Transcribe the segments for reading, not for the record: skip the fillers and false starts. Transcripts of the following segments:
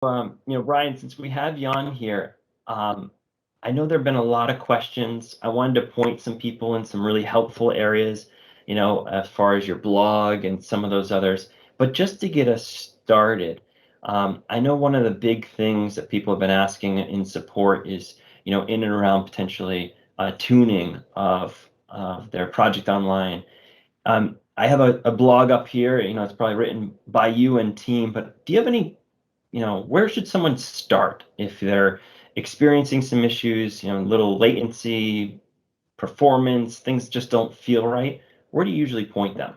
Brian, since we have you on here, I know there have been a lot of questions. I wanted to point some people in some really helpful areas, as far as your blog and some of those others. But just to get us started, I know one of the big things that people have been asking in support is, in and around potentially tuning of their project online. I have a blog up here, it's probably written by you and team, but do you have any, where should someone start if they're experiencing some issues, little latency, performance, things just don't feel right? Where do you usually point them?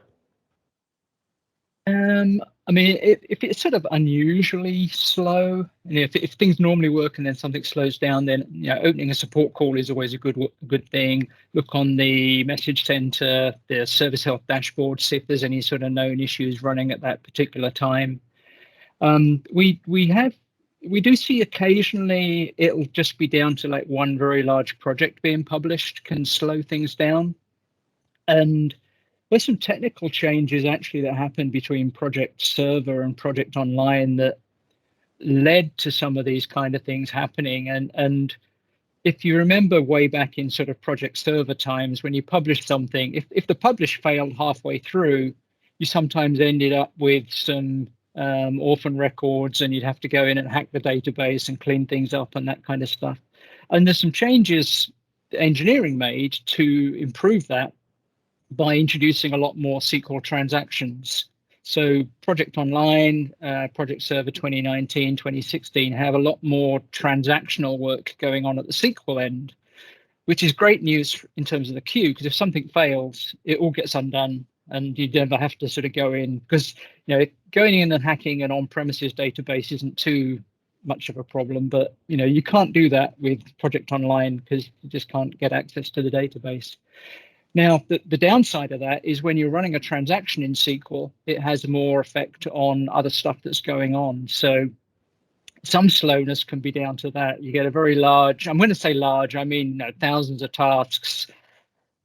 I mean, if it's sort of unusually slow, and if things normally work and then something slows down, then opening a support call is always a good thing. Look on the message center, the service health dashboard, see if there's any sort of known issues running at that particular time. We do see occasionally it'll just be down to like one very large project being published can slow things down, and there's some technical changes actually that happened between Project Server and Project Online that led to some of these kind of things happening. And if you remember way back in sort of Project Server times, when you published something, if the publish failed halfway through, you sometimes ended up with some orphan records, and you'd have to go in and hack the database and clean things up and that kind of stuff. And there's some changes engineering made to improve that by introducing a lot more SQL transactions. So Project Online, Project Server 2019, 2016 have a lot more transactional work going on at the SQL end, which is great news in terms of the queue, because if something fails, it all gets undone and you never have to sort of go in, because going in and hacking an on-premises database isn't too much of a problem, but you can't do that with Project Online because you just can't get access to the database. Now, the downside of that is when you're running a transaction in SQL, it has more effect on other stuff that's going on. So some slowness can be down to that. You get a very large, I'm going to say large, I mean thousands of tasks,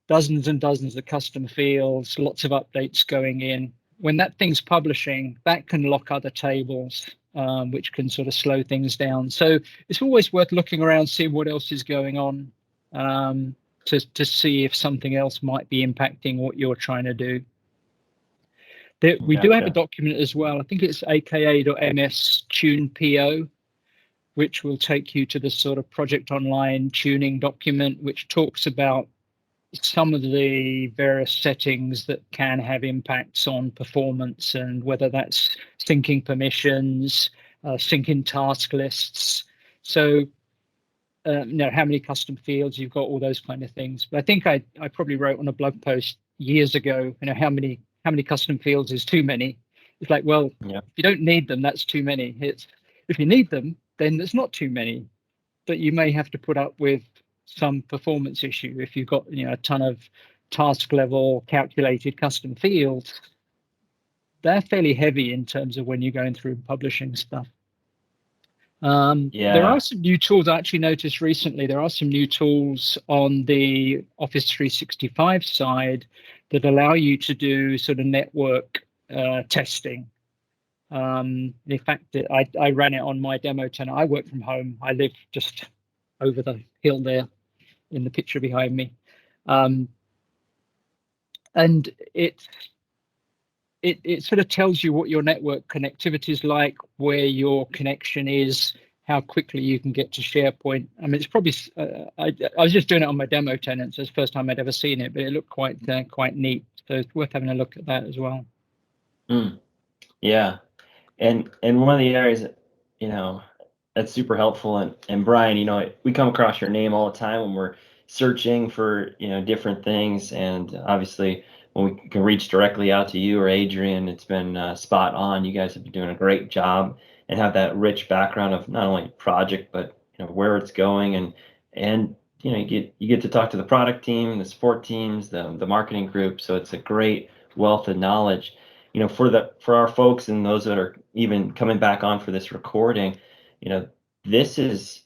dozens and dozens of custom fields, lots of updates going in. When that thing's publishing, that can lock other tables, which can sort of slow things down. So it's always worth looking around, seeing what else is going on. To see if something else might be impacting what you're trying to do. We do have a document as well. I think it's aka.ms tune PO, which will take you to the sort of Project Online tuning document, which talks about some of the various settings that can have impacts on performance, and whether that's syncing permissions, syncing task lists. So how many custom fields you've got, all those kind of things. But I think I probably wrote on a blog post years ago, how many custom fields is too many. It's like, well, if you don't need them, that's too many. If you need them, then there's not too many, but you may have to put up with some performance issue if you've got a ton of task level calculated custom fields. They're fairly heavy in terms of when you're going through publishing stuff. There are some new tools I actually noticed recently. There are some new tools on the Office 365 side that allow you to do sort of network testing. In fact, I ran it on my demo tenant. I work from home. I live just over the hill there in the picture behind me. And it sort of tells you what your network connectivity is like, where your connection is, how quickly you can get to SharePoint. I mean, it's probably, I was just doing it on my demo tenant, so it's the first time I'd ever seen it, but it looked quite neat. So it's worth having a look at that as well. Yeah. And one of the areas, that's super helpful. And Brian, we come across your name all the time when we're searching for, different things. And obviously, when we can reach directly out to you or Adrian, it's been spot on. You guys have been doing a great job and have that rich background of not only project, but where it's going, and you get to talk to the product team, the support teams, the marketing group. So it's a great wealth of knowledge. For our folks and those that are even coming back on for this recording, this is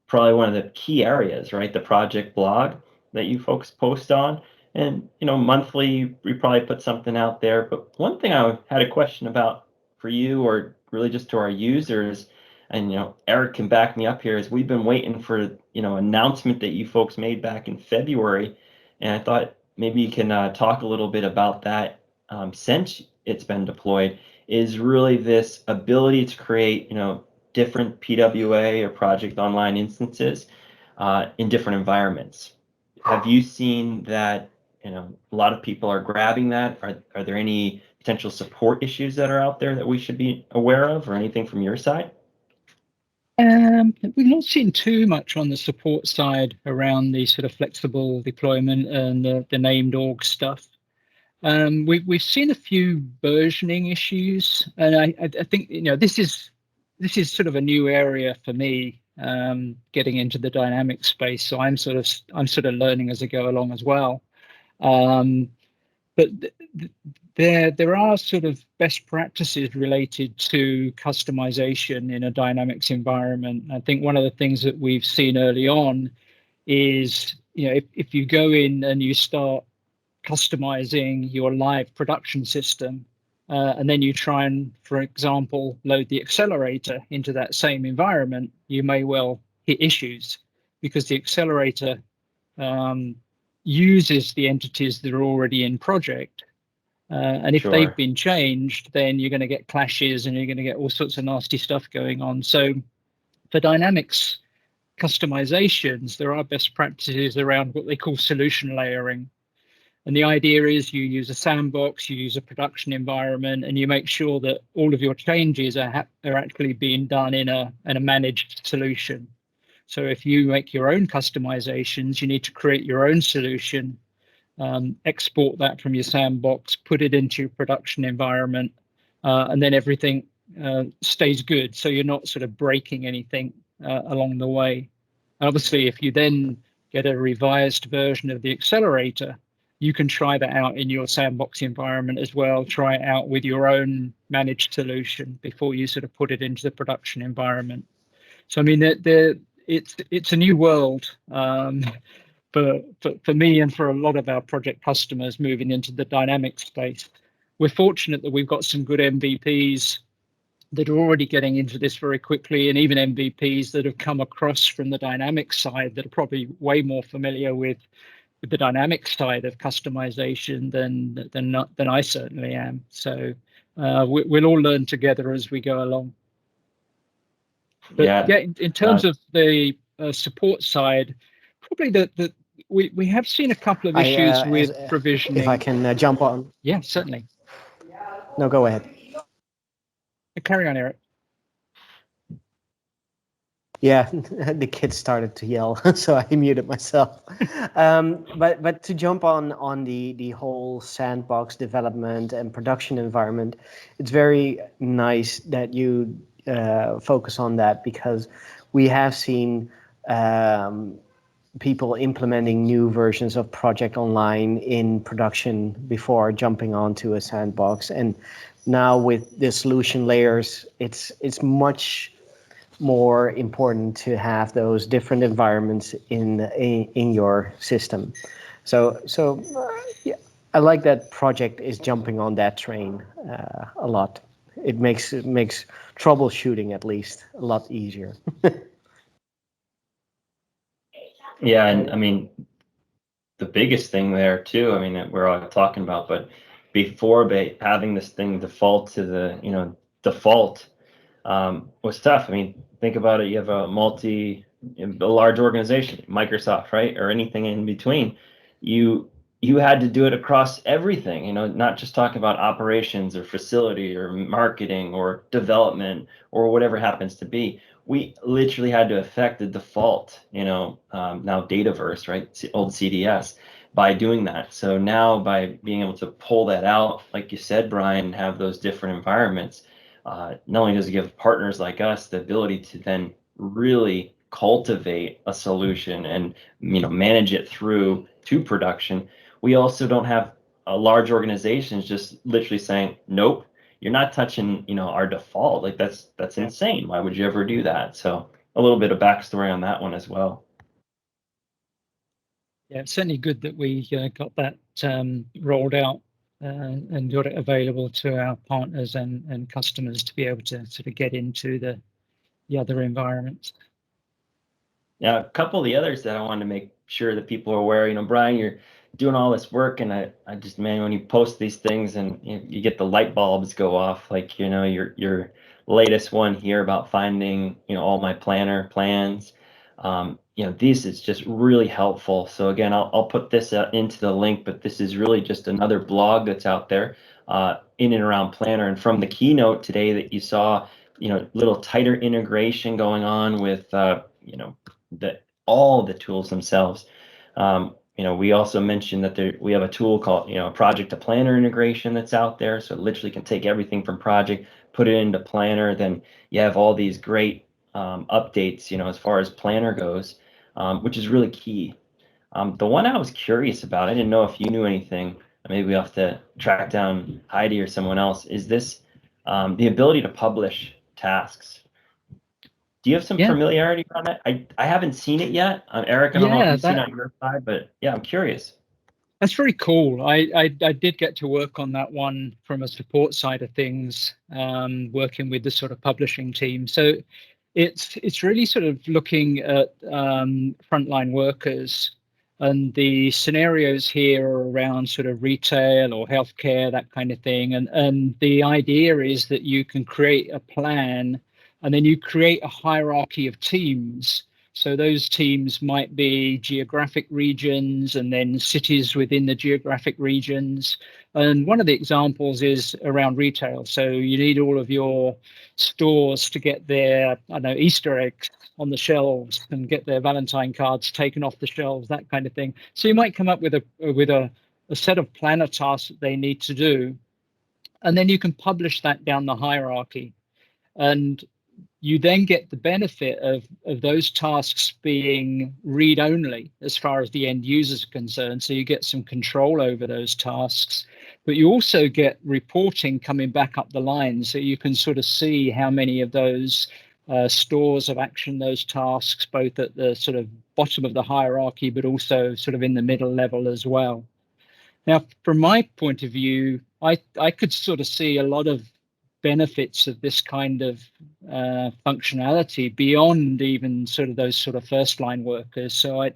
probably one of the key areas, right? The project blog that you folks post on. And, monthly, we probably put something out there. But one thing I had a question about for you, or really just to our users, and Eric can back me up here, is we've been waiting for announcement that you folks made back in February, and I thought maybe you can talk a little bit about that since it's been deployed. Is really this ability to create different PWA or project online instances in different environments. Have you seen that a lot of people are grabbing that? Are there any potential support issues that are out there that we should be aware of, or anything from your side? We've not seen too much on the support side around the sort of flexible deployment and the named org stuff. We've seen a few versioning issues, and I think this is sort of a new area for me, getting into the dynamic space. So I'm sort of learning as I go along as well. But there are sort of best practices related to customization in a Dynamics environment. I think one of the things that we've seen early on is, if you go in and you start customizing your live production system, and then you try and, for example, load the accelerator into that same environment, you may well hit issues because the accelerator uses the entities that are already in project. And if they've been changed, then you're going to get clashes and you're going to get all sorts of nasty stuff going on. So for Dynamics customizations, there are best practices around what they call solution layering. And the idea is you use a sandbox, you use a production environment, and you make sure that all of your changes are actually being done in a managed solution. So if you make your own customizations, you need to create your own solution, export that from your sandbox, put it into your production environment, and then everything stays good. So you're not sort of breaking anything along the way. Obviously, if you then get a revised version of the accelerator, you can try that out in your sandbox environment as well. Try it out with your own managed solution before you sort of put it into the production environment. So I mean, it's a new world for me and for a lot of our project customers moving into the dynamic space. We're fortunate that we've got some good MVPs that are already getting into this very quickly, and even MVPs that have come across from the dynamic side that are probably way more familiar with the dynamic side of customization than I certainly am. So we'll all learn together as we go along. But yeah, in terms of the support side, probably we have seen a couple of issues with provisioning. If I can jump on. Yeah, certainly. No, go ahead. Carry on, Eric. Yeah, the kids started to yell, so I muted myself. But to jump on the whole sandbox development and production environment, it's very nice that you focus on that, because we have seen people implementing new versions of Project Online in production before jumping onto a sandbox. And now with the solution layers, it's much more important to have those different environments in your system. So yeah, I like that project is jumping on that train a lot. It makes troubleshooting at least a lot easier. Yeah, and I mean, the biggest thing there too, I mean, that we're all talking about, but before having this thing default to the default was tough. I mean, think about it. You have a large organization, Microsoft, right, or anything in between. You had to do it across everything. Not just talking about operations or facility or marketing or development or whatever happens to be. We literally had to affect the default. Now Dataverse, right, old CDS, by doing that. So now by being able to pull that out, like you said, Brian, and have those different environments. Not only does it give partners like us the ability to then really cultivate a solution and manage it through to production, we also don't have large organizations just literally saying, nope, you're not touching our default. Like that's insane. Why would you ever do that? So a little bit of backstory on that one as well. Yeah, it's certainly good that we got that rolled out and got it available to our partners and customers to be able to sort of get into the the other environments. Now, a couple of the others that I wanted to make sure that people are aware, Brian, you're doing all this work, and I just, man, when you post these things and you get the light bulbs go off, like, your latest one here about finding, all my planner plans. This is just really helpful. So again, I'll put this into the link, but this is really just another blog that's out there in and around Planner. And from the keynote today that you saw, little tighter integration going on with, all the tools themselves. We also mentioned that we have a tool called, project to planner integration that's out there. So it literally can take everything from project, put it into planner. Then you have all these great updates, as far as planner goes, which is really key. The one I was curious about, I didn't know if you knew anything. Maybe we have to track down Heidi or someone else. Is this the ability to publish tasks? Do you have some familiarity on that? I haven't seen it yet. Eric, I don't know if you've seen it on your side, but yeah, I'm curious. That's very cool. I did get to work on that one from a support side of things, working with the sort of publishing team. So it's really sort of looking at frontline workers, and the scenarios here are around sort of retail or healthcare, that kind of thing. And the idea is that you can create a plan, and then you create a hierarchy of teams. So those teams might be geographic regions and then cities within the geographic regions. And one of the examples is around retail. So you need all of your stores to get their, Easter eggs on the shelves and get their Valentine cards taken off the shelves, that kind of thing. So you might come up with a set of planner tasks that they need to do. And then you can publish that down the hierarchy. And you then get the benefit of those tasks being read-only as far as the end users are concerned. So you get some control over those tasks, but you also get reporting coming back up the line. So you can sort of see how many of those stores have actioned those tasks, both at the sort of bottom of the hierarchy, but also sort of in the middle level as well. Now, from my point of view, I could sort of see a lot of benefits of this kind of functionality beyond even sort of those sort of first line workers. So I'd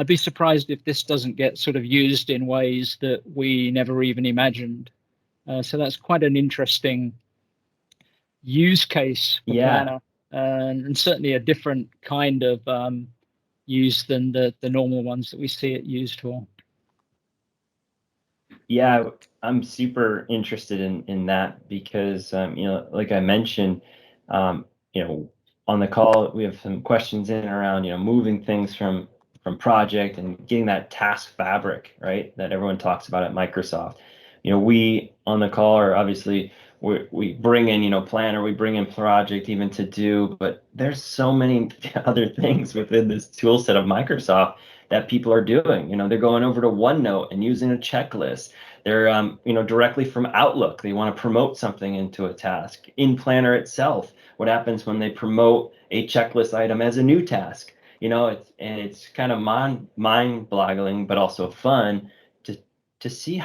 be surprised if this doesn't get sort of used in ways that we never even imagined. So that's quite an interesting use case for Planner, and certainly a different kind of use than the normal ones that we see it used for. Yeah, I'm super interested in that because, like I mentioned, on the call, we have some questions in and around, moving things from project and getting that task fabric, right, that everyone talks about at Microsoft. We on the call are obviously, we bring in, planner, we bring in project even to do, but there's so many other things within this tool set of Microsoft that people are doing. They're going over to OneNote and using a checklist. They're, directly from Outlook. They want to promote something into a task. In Planner itself, what happens when they promote a checklist item as a new task? It's kind of mind-boggling, but also fun to see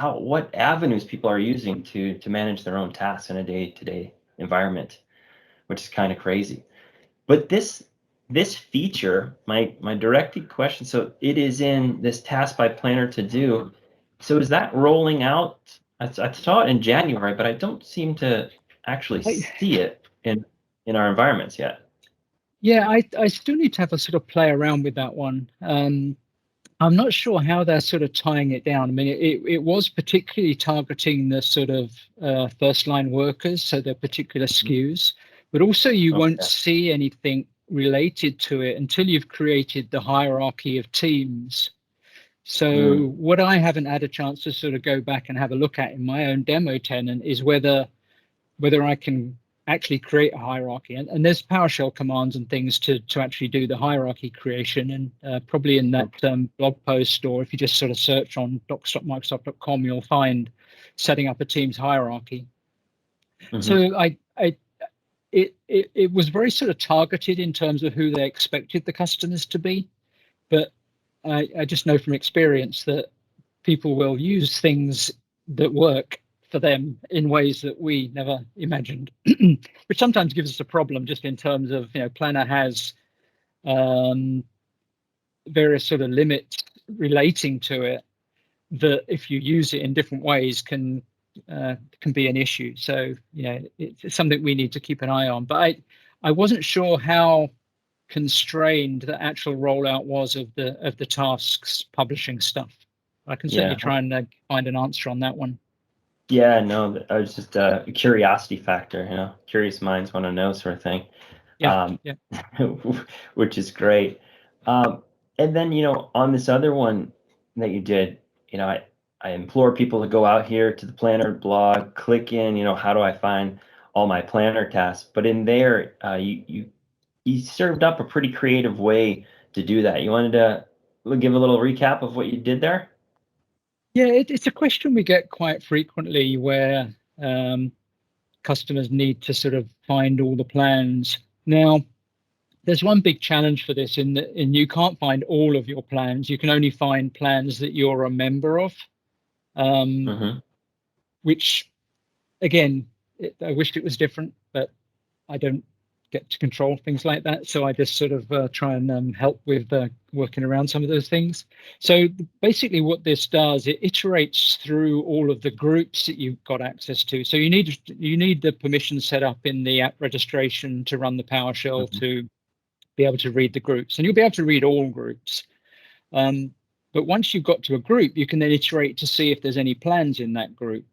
what avenues people are using to manage their own tasks in a day-to-day environment, which is kind of crazy. But this feature, my directed question, so it is in this task by planner to do. So is that rolling out? I saw it in January, but I don't seem to actually see it in our environments yet. Yeah, I still need to have a sort of play around with that one. I'm not sure how they're sort of tying it down. I mean, it was particularly targeting the sort of first line workers, so their particular SKUs, but also you won't see anything related to it until you've created the hierarchy of teams. So what I haven't had a chance to sort of go back and have a look at in my own demo tenant is whether I can actually create a hierarchy. And there's PowerShell commands and things to actually do the hierarchy creation. And probably in that blog post, or if you just sort of search on docs.microsoft.com, you'll find setting up a team's hierarchy. So it was very sort of targeted in terms of who they expected the customers to be. But I just know from experience that people will use things that work for them in ways that we never imagined, which sometimes gives us a problem just in terms of, Planner has various sort of limits relating to it that if you use it in different ways can be an issue. So, it's something we need to keep an eye on. But I wasn't sure how constrained the actual rollout was of the tasks publishing stuff. I can certainly try and find an answer on that one. Yeah, no, I was just a curiosity factor, curious minds want to know sort of thing. Yeah. Which is great. And then, on this other one that you did, I implore people to go out here to the Planner blog, click in, how do I find all my Planner tasks? But in there, you served up a pretty creative way to do that. You wanted to give a little recap of what you did there? Yeah, it's a question we get quite frequently where customers need to sort of find all the plans. Now, there's one big challenge for this in that you can't find all of your plans. You can only find plans that you're a member of, which, again, I wished it was different, but I don't get to control things like that. So I just sort of try and help with working around some of those things. So basically what this does, it iterates through all of the groups that you've got access to. So you need the permission set up in the app registration to run the PowerShell to be able to read the groups, and you'll be able to read all groups. But once you've got to a group, you can then iterate to see if there's any plans in that group.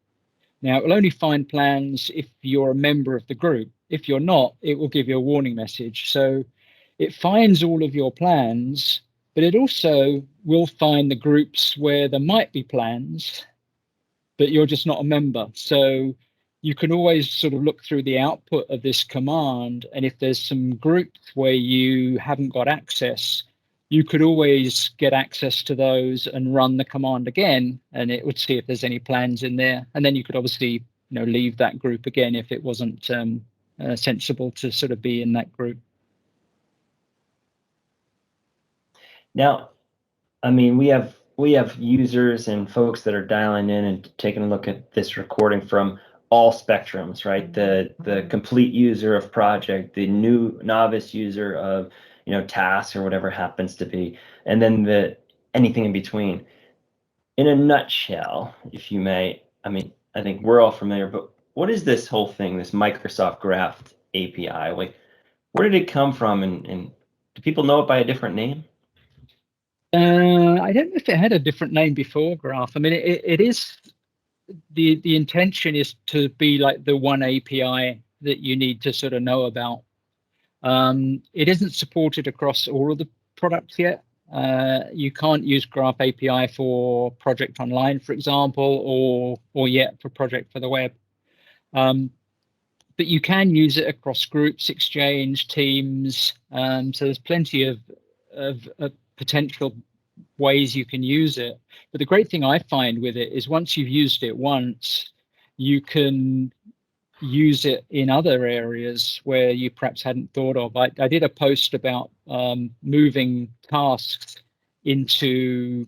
Now, it will only find plans if you're a member of the group. If you're not, it will give you a warning message. So it finds all of your plans, but it also will find the groups where there might be plans, but you're just not a member. So you can always sort of look through the output of this command, and if there's some groups where you haven't got access, you could always get access to those and run the command again, and it would see if there's any plans in there. And then you could obviously, leave that group again if it wasn't sensible to sort of be in that group. Now, I mean, we have users and folks that are dialing in and taking a look at this recording from all spectrums, right? The complete user of project, the new novice user of tasks or whatever happens to be, and then anything in between. In a nutshell, if you may, I mean, I think we're all familiar, but what is this whole thing, this Microsoft Graph API? Like, where did it come from, and do people know it by a different name? I don't know if it had a different name before Graph. I mean, it is, the intention is to be like the one API that you need to sort of know about. It isn't supported across all of the products yet. You can't use Graph API for Project Online, for example, or yet for Project for the Web. But you can use it across groups, Exchange, Teams. So there's plenty of potential ways you can use it. But the great thing I find with it is once you've used it once, you can use it in other areas where you perhaps hadn't thought of. I did a post about moving tasks into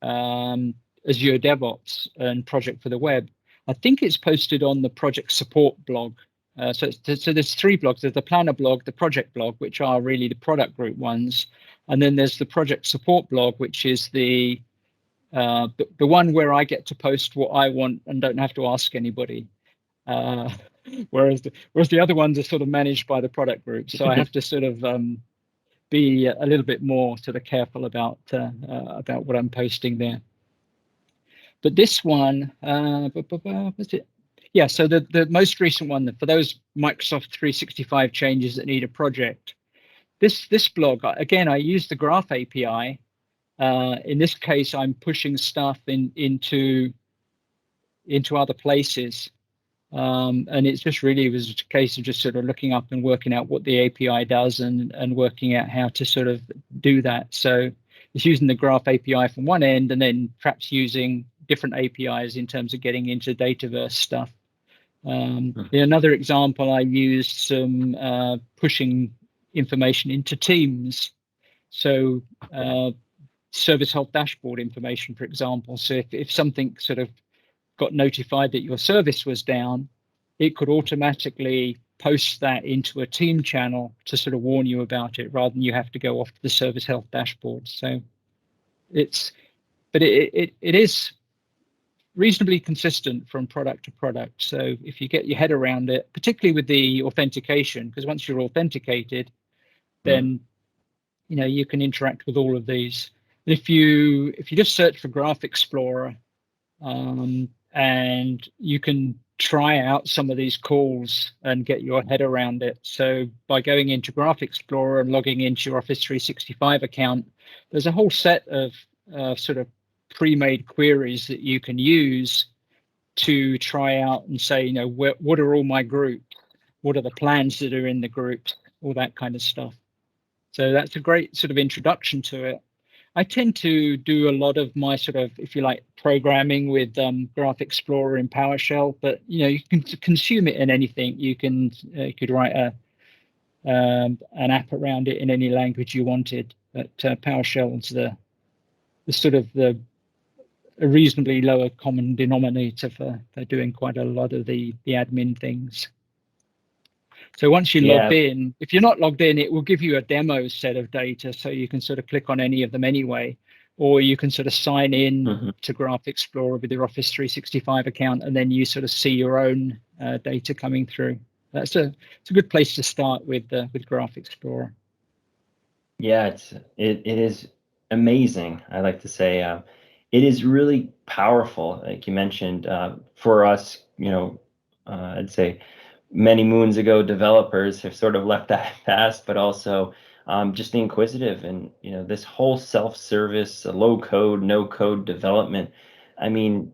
Azure DevOps and Project for the Web. I think it's posted on the project support blog. So there's three blogs. There's the planner blog, the project blog, which are really the product group ones. And then there's the project support blog, which is the one where I get to post what I want and don't have to ask anybody. Whereas the other ones are sort of managed by the product group. So I have to sort of be a little bit more sort of careful about what I'm posting there. But this one, what's it? Yeah, so the most recent one, for those Microsoft 365 changes that need a project, this blog, again, I use the Graph API. In this case, I'm pushing stuff into other places. And it's just really, it was a case of just sort of looking up and working out what the API does and working out how to sort of do that. So it's using the Graph API from one end and then perhaps using different APIs in terms of getting into Dataverse stuff. Another example, I used some pushing information into Teams. So service health dashboard information, for example. So if something sort of got notified that your service was down, it could automatically post that into a team channel to sort of warn you about it, rather than you have to go off to the service health dashboard. So it is reasonably consistent from product to product. So if you get your head around it, particularly with the authentication, because once you're authenticated, then you can interact with all of these. If you just search for Graph Explorer, and you can try out some of these calls and get your head around it. So by going into Graph Explorer and logging into your Office 365 account, there's a whole set of sort of pre-made queries that you can use to try out and say, what are all my groups? What are the plans that are in the groups? All that kind of stuff. So that's a great sort of introduction to it. I tend to do a lot of my sort of, if you like, programming with Graph Explorer in PowerShell, but you can consume it in anything. You could write an app around it in any language you wanted. But PowerShell is the sort of a reasonably lower common denominator for doing quite a lot of the admin things. So once you're logged in, if you're not logged in, it will give you a demo set of data, so you can sort of click on any of them anyway, or you can sort of sign in to Graph Explorer with your Office 365 account, and then you sort of see your own data coming through. It's a good place to start with Graph Explorer. Yeah, it is amazing. I like to say it is really powerful, like you mentioned, for us. I'd say many moons ago, developers have sort of left that past, but also just the inquisitive and this whole self-service, low code, no code development. I mean,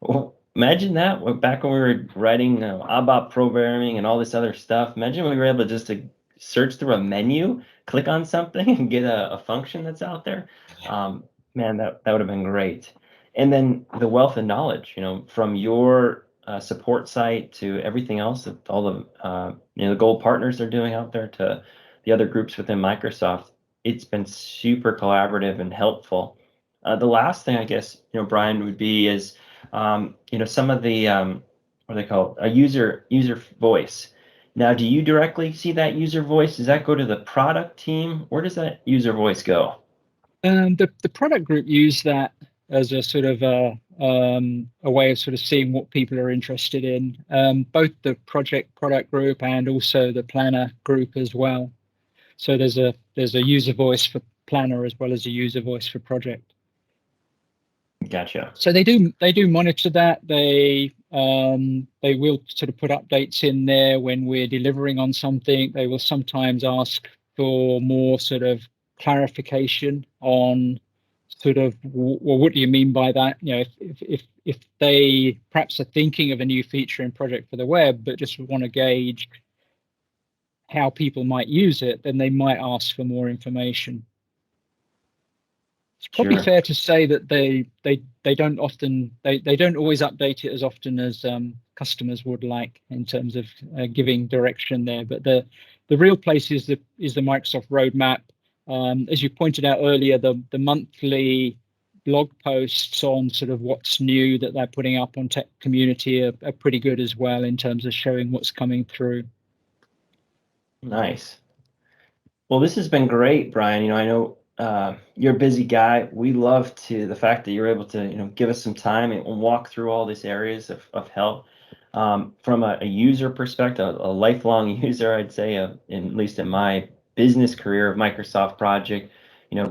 well, imagine that back when we were writing ABAP programming and all this other stuff. Imagine when we were able to search through a menu, click on something, and get a function that's out there. Man, that would have been great. And then the wealth of knowledge, from your support site to everything else that all the the gold partners are doing out there to the other groups within Microsoft. It's been super collaborative and helpful. The last thing I guess Brian would be is some of the what do they call it? A user voice. Now, do you directly see that user voice? Does that go to the product team? Where does that user voice go? The product group use that as a sort of a way of sort of seeing what people are interested in, both the product group and also the planner group as well. So there's a user voice for planner as well as a user voice for project. Gotcha. So they do monitor that. They will sort of put updates in there when we're delivering on something. They will sometimes ask for more sort of clarification on sort of, well, what do you mean by that? If they perhaps are thinking of a new feature in project for the web, but just want to gauge how people might use it, then they might ask for more information. It's probably fair to say that they don't always update it as often as customers would like in terms of giving direction there. But the real place is the Microsoft roadmap. As you pointed out earlier, the monthly blog posts on sort of what's new that they're putting up on Tech Community are pretty good as well in terms of showing what's coming through. Nice. Well, this has been great, Brian. I know you're a busy guy. We love the fact that you're able to give us some time and walk through all these areas of help. From a user perspective, a lifelong user, I'd say, at least in my business career of Microsoft Project,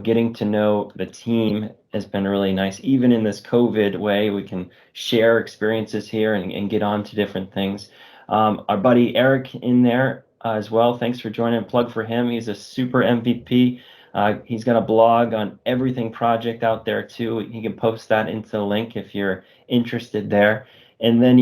getting to know the team has been really nice. Even in this COVID way, we can share experiences here and get on to different things. Our buddy Eric in there as well. Thanks for joining. Plug for him. He's a super MVP. He's got a blog on everything project out there too. He can post that into the link if you're interested there. And then,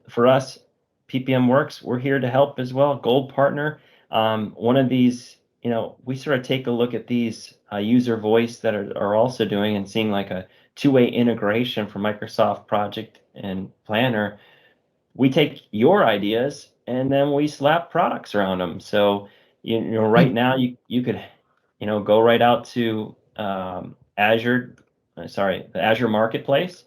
for us, PPM Works, we're here to help as well. Gold partner. One of these, we sort of take a look at these user voice that are also doing and seeing like a two-way integration for Microsoft Project and Planner. We take your ideas and then we slap products around them. So, right now you could, go right out to the Azure Marketplace,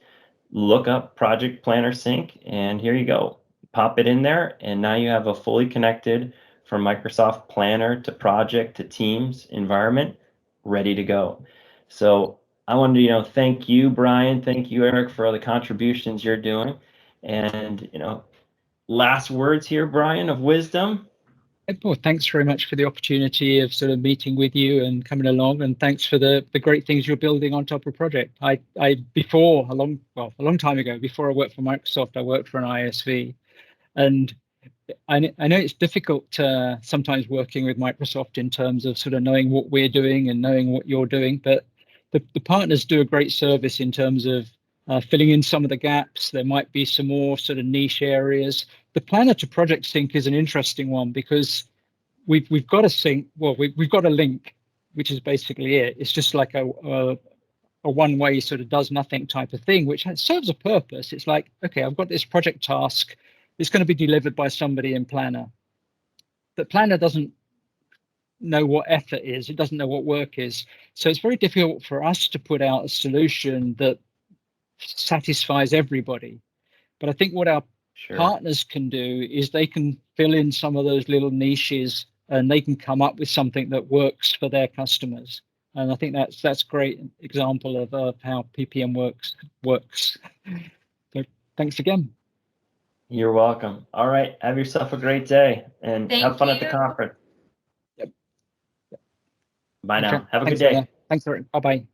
look up Project Planner Sync, and here you go. Pop it in there, and now you have a fully connected from Microsoft Planner to project to Teams environment ready to go. So I wanted to, thank you, Brian. Thank you, Eric, for all the contributions you're doing. And, last words here, Brian, of wisdom. Well, thanks very much for the opportunity of sort of meeting with you and coming along, and thanks for the great things you're building on top of project. Before a long time ago, before I worked for Microsoft, I worked for an ISV, and I know it's difficult sometimes working with Microsoft in terms of sort of knowing what we're doing and knowing what you're doing, but the partners do a great service in terms of filling in some of the gaps. There might be some more sort of niche areas. The planner to project sync is an interesting one because we've got a sync. Well, we've got a link, which is basically it. It's just like a one-way sort of does nothing type of thing, which serves a purpose. It's like, okay, I've got this project task. It's going to be delivered by somebody in Planner. But Planner doesn't know what effort is. It doesn't know what work is. So it's very difficult for us to put out a solution that satisfies everybody. But I think what our partners can do is they can fill in some of those little niches, and they can come up with something that works for their customers. And I think that's a great example of how PPM works. So thanks again. You're welcome. All right. Have yourself a great day, and have fun at the conference. Yep. Bye now. Okay. Have a Thanks, good day. Anna. Thanks, Bye-bye.